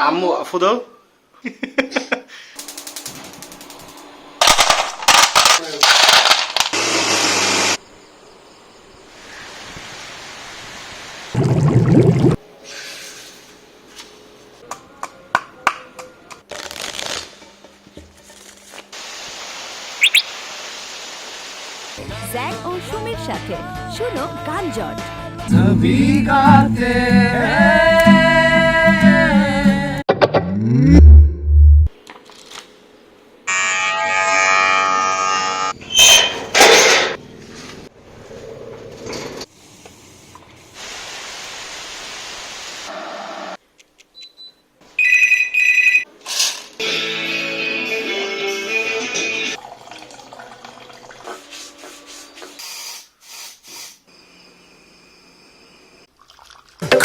আম্মু ফুদো জ্যাক ও সুমির সাথে শুনো গান জট।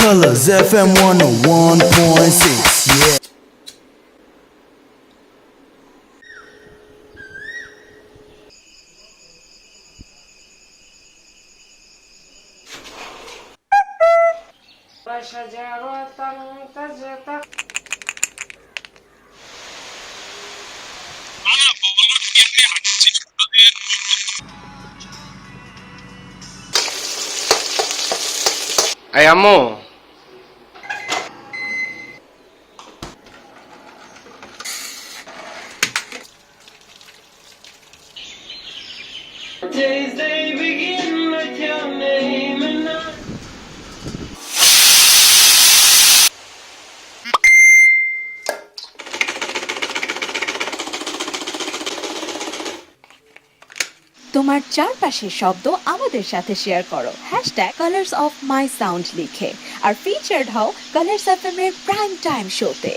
Colors FM 101.6, yeah. এই আম্মু তোমার চারপাশের শব্দ আমাদের সাথে শেয়ার করো #colors of my sound লিখে, আর ফিচার্ড হও কালার্স এফএম এর প্রাইম টাইম শোতে।